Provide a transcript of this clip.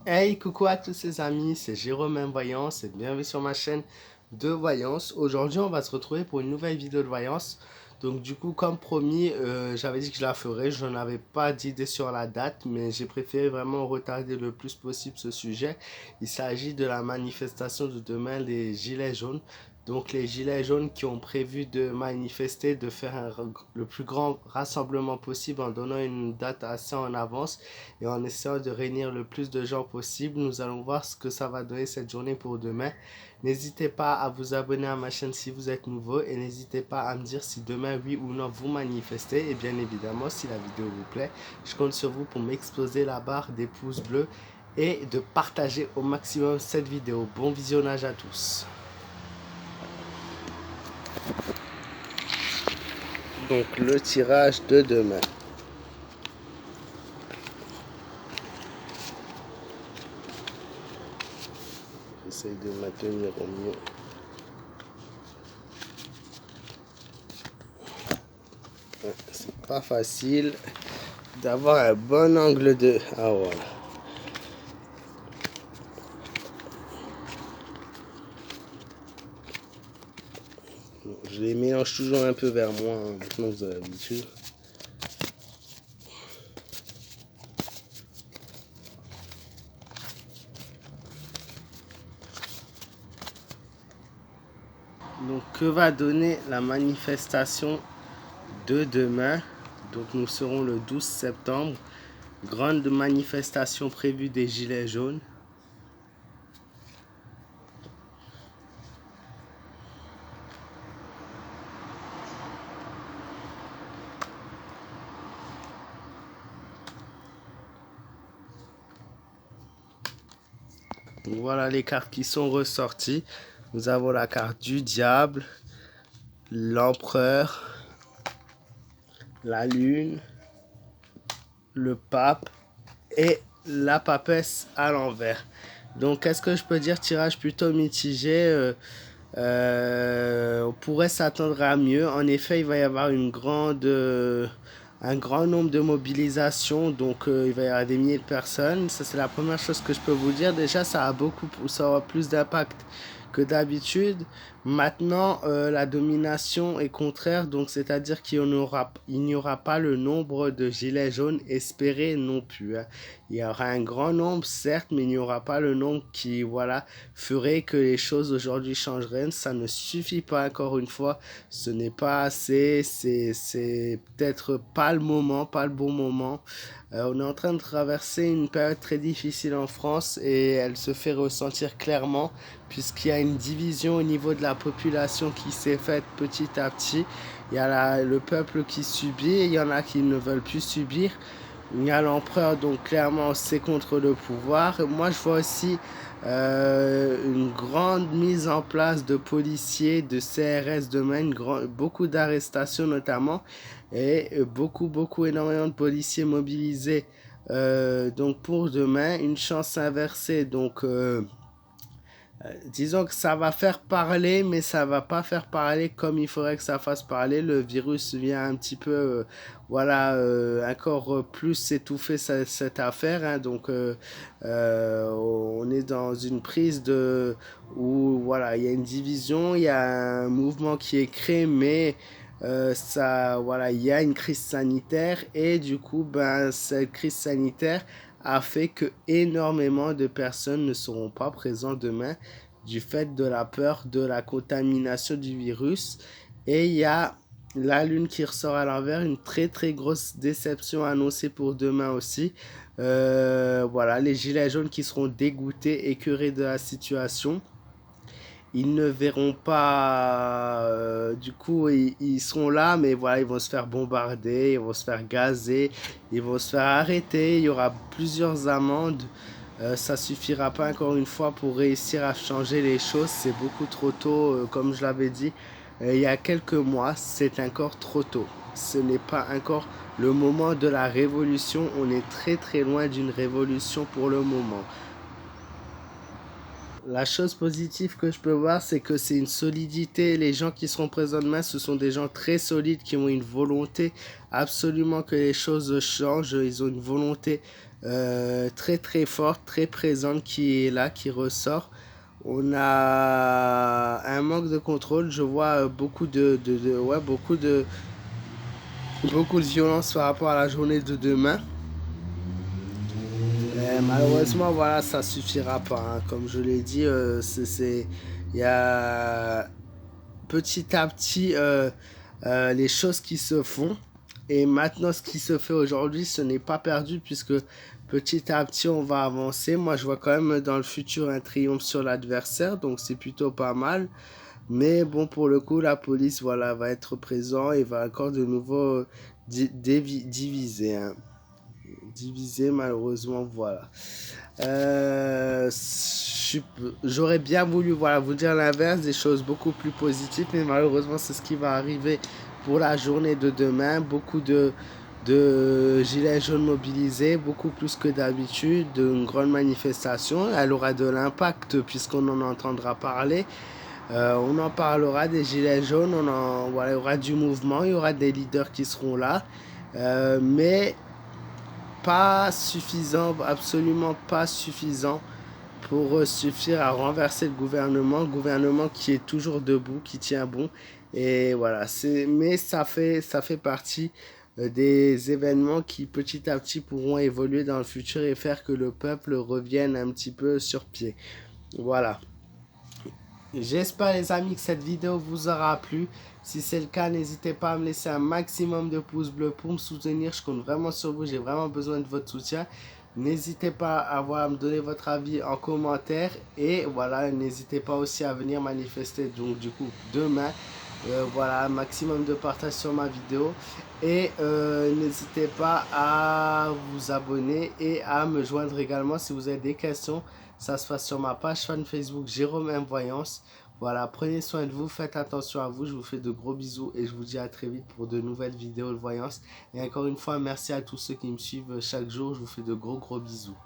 Hey, coucou à tous ces amis, c'est Jérôme Voyance et bienvenue sur ma chaîne de voyance. Aujourd'hui, on va se retrouver pour une nouvelle vidéo de voyance. Donc du coup, comme promis, j'avais dit que je la ferais. Je n'avais pas d'idée sur la date, mais j'ai préféré vraiment retarder le plus possible ce sujet. Il s'agit de la manifestation de demain des Gilets jaunes. Donc les Gilets jaunes qui ont prévu de manifester, de faire le plus grand rassemblement possible en donnant une date assez en avance et en essayant de réunir le plus de gens possible. Nous allons voir ce que ça va donner cette journée pour demain. N'hésitez pas à vous abonner à ma chaîne si vous êtes nouveau et n'hésitez pas à me dire si demain, oui ou non, vous manifestez. Et bien évidemment, si la vidéo vous plaît, je compte sur vous pour m'exploser la barre des pouces bleus et de partager au maximum cette vidéo. Bon visionnage à tous. Donc le tirage de demain. J'essaye de maintenir au mieux. C'est pas facile d'avoir un bon angle de... Ah voilà. Je les mélange toujours un peu vers moi, hein, maintenant vous avez l'habitude. Donc que va donner la manifestation de demain? Donc nous serons le 12 septembre. Grande manifestation prévue des Gilets jaunes. Donc voilà les cartes qui sont ressorties. Nous avons la carte du diable, l'empereur, la lune, le pape et la papesse à l'envers. Donc qu'est-ce que je peux dire? Tirage plutôt mitigé. On pourrait s'attendre à mieux. En effet, il va y avoir un grand nombre de mobilisations, donc il va y avoir des milliers de personnes. Ça, c'est la première chose que je peux vous dire. Déjà, ça aura plus d'impact que d'habitude. Maintenant, la domination est contraire, donc c'est-à-dire il n'y aura pas le nombre de gilets jaunes espérés non plus, hein. Il y aura un grand nombre, certes, mais il n'y aura pas le nombre qui, voilà, ferait que les choses aujourd'hui changeraient. Ça ne suffit pas, encore une fois. Ce n'est pas assez. C'est peut-être pas le moment, pas le bon moment. On est en train de traverser une période très difficile en France et elle se fait ressentir clairement puisqu'il y a une division au niveau de la population qui s'est faite petit à petit. Il y a le peuple qui subit et il y en a qui ne veulent plus subir. Il y a l'empereur, donc clairement c'est contre le pouvoir. Moi je vois aussi une grande mise en place de policiers, de CRS demain, beaucoup d'arrestations notamment, et énormément de policiers mobilisés. Donc pour demain, une chance inversée. Donc disons que ça va faire parler, mais ça va pas faire parler comme il faudrait que ça fasse parler. Le virus vient un petit peu, encore plus étouffer cette affaire, hein. Donc, on est dans une prise de où voilà, il y a une division, il y a un mouvement qui est créé, mais ça, voilà, il y a une crise sanitaire et du coup, ben, cette crise sanitaire a fait que énormément de personnes ne seront pas présentes demain du fait de la peur de la contamination du virus. Et il y a la lune qui ressort à l'envers, une très très grosse déception annoncée pour demain aussi. Voilà, les gilets jaunes qui seront dégoûtés, écœurés de la situation. Ils ne verront pas, du coup, ils seront là, mais voilà, ils vont se faire bombarder, ils vont se faire gazer, ils vont se faire arrêter, il y aura plusieurs amendes. Ça suffira pas encore une fois pour réussir à changer les choses, c'est beaucoup trop tôt, comme je l'avais dit il y a quelques mois, c'est encore trop tôt. Ce n'est pas encore le moment de la révolution, on est très très loin d'une révolution pour le moment. La chose positive que je peux voir, c'est que c'est une solidité. Les gens qui seront présents demain, ce sont des gens très solides qui ont une volonté absolument que les choses changent. Ils ont une volonté très très forte, très présente qui est là, qui ressort. On a un manque de contrôle. Je vois ouais, beaucoup de violence par rapport à la journée de demain. Malheureusement, voilà, ça suffira pas, hein. Comme je l'ai dit, il y a petit à petit les choses qui se font. Et maintenant, ce qui se fait aujourd'hui, ce n'est pas perdu puisque petit à petit, on va avancer. Moi, je vois quand même dans le futur un triomphe sur l'adversaire, donc c'est plutôt pas mal. Mais bon, pour le coup, la police, voilà, va être présent et va encore de nouveau diviser, hein. Diviser, malheureusement, voilà. Euh, J'aurais bien voulu, voilà, vous dire l'inverse, des choses beaucoup plus positives, mais malheureusement, c'est ce qui va arriver pour la journée de demain. Beaucoup de gilets jaunes mobilisés, beaucoup plus que d'habitude, d'une grande manifestation. Elle aura de l'impact puisqu'on en entendra parler. On en parlera des gilets jaunes, voilà, il y aura du mouvement, il y aura des leaders qui seront là. Mais pas suffisant, absolument pas suffisant pour suffire à renverser le gouvernement qui est toujours debout, qui tient bon. Et voilà, mais ça fait partie des événements qui petit à petit pourront évoluer dans le futur et faire que le peuple revienne un petit peu sur pied. Voilà. J'espère les amis que cette vidéo vous aura plu. Si c'est le cas, n'hésitez pas à me laisser un maximum de pouces bleus pour me soutenir. Je compte vraiment sur vous, j'ai vraiment besoin de votre soutien. N'hésitez pas à me donner votre avis en commentaire. Et voilà, n'hésitez pas aussi à venir manifester. Donc du coup, demain, voilà, un maximum de partage sur ma vidéo. Et n'hésitez pas à vous abonner et à me joindre également si vous avez des questions. Ça se passe sur ma page fan Facebook Jérôme M Voyance. Voilà, prenez soin de vous, faites attention à vous. Je vous fais de gros bisous et je vous dis à très vite pour de nouvelles vidéos de voyance. Et encore une fois, merci à tous ceux qui me suivent chaque jour. Je vous fais de gros bisous.